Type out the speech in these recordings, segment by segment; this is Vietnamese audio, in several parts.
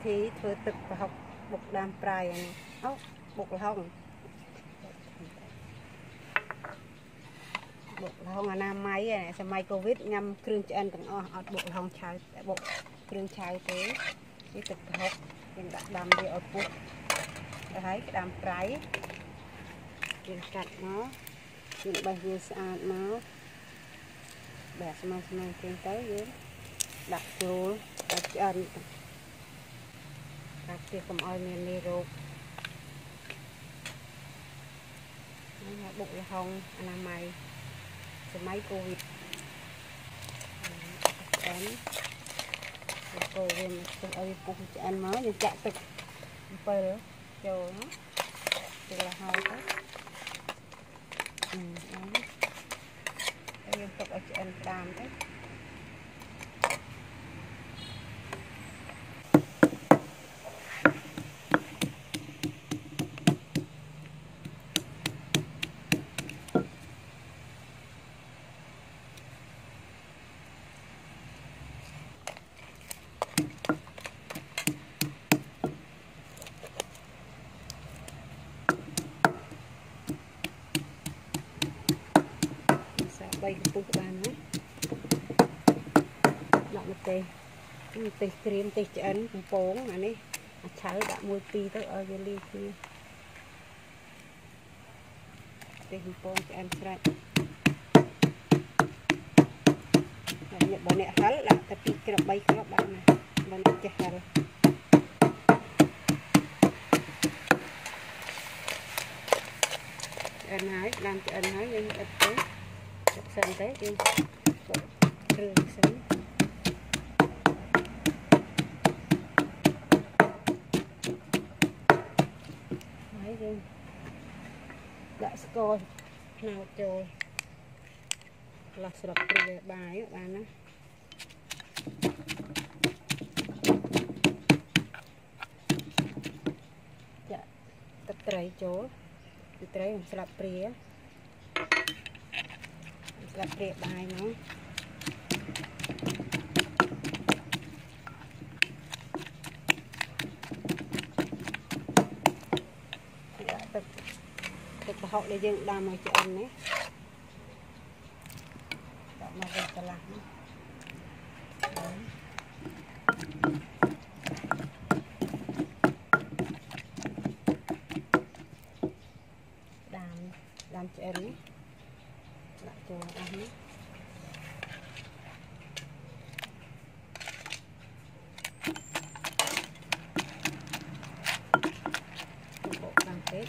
thi thưa thực và học bột đam prai này bột hồng là nam máy này sao máy covid ngâm kêu cho anh còn bột hồng chai bột kêu chai thế chỉ thực học mình đặt đam đi ở bột thấy cái đam prai mình cắt nó mình bay về sạch nó bẻ xong trên tới dưới đặt vô đặt cho anh đặt kia cầm oi miền đi rồi bụng là hồng anh mày máy covid đánh cô viên ơi bụng cho anh mới nhưng chạy thực phơi cho nó thì là hồng đó liên tục ở cho anh đam đấy bay cái bàn nữa lọc một tê cream tê chén bốn này đi cháy đã mua ti tới ở dưới ly kia tê bốn cho em sạch nhận bọn nẹ hả là tapi cái bay cái bạn này bạn chết hả anh hái làm cho anh hái nhưng ít tới sân thế đi rửa sân đấy đi lại score nào trời là sập về bài các bạn á dạ tập trái chỗ trái sập prия là đẹp bài nó thực họ để dựng đam này cho anh đấy mà về cả làm đam cho anh ấy lại cho ăn ấy bộ cam kết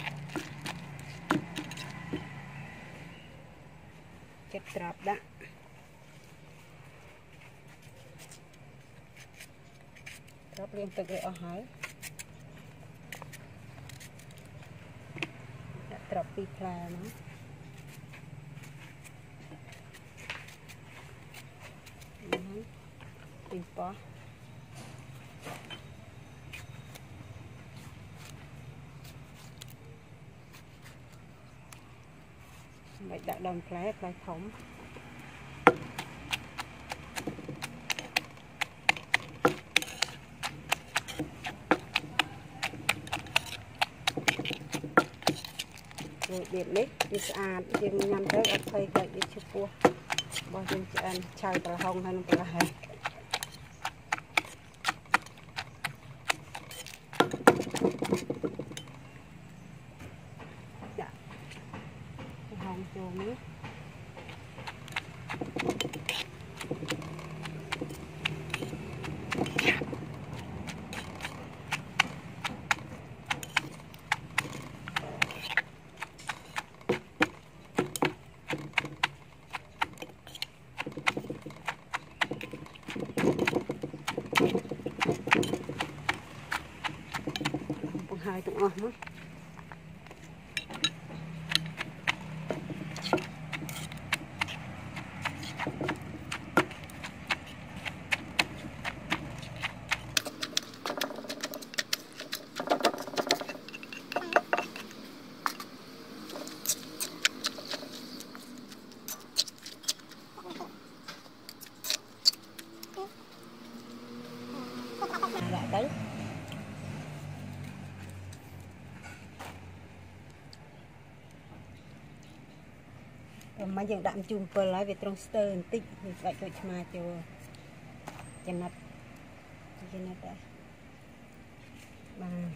kết trap đã trap liên tục ở hỏi trap pi pla nó bó vậy đã đồng plái thống rồi điện lít đi xa riêng nhằm tới ở phơi vậy đi chụp cua bao nhiêu chị ăn chai tàu hồng hay không tàu hay hồng vô nước hai tụng ngon lắm. Lại tới យើងដាក់ជូរអំពិលហើយវាត្រង់ស្ទើរបន្តិចវាស្បែកក្រូចឆ្មាចូលចំណិតដែរបាទហើយ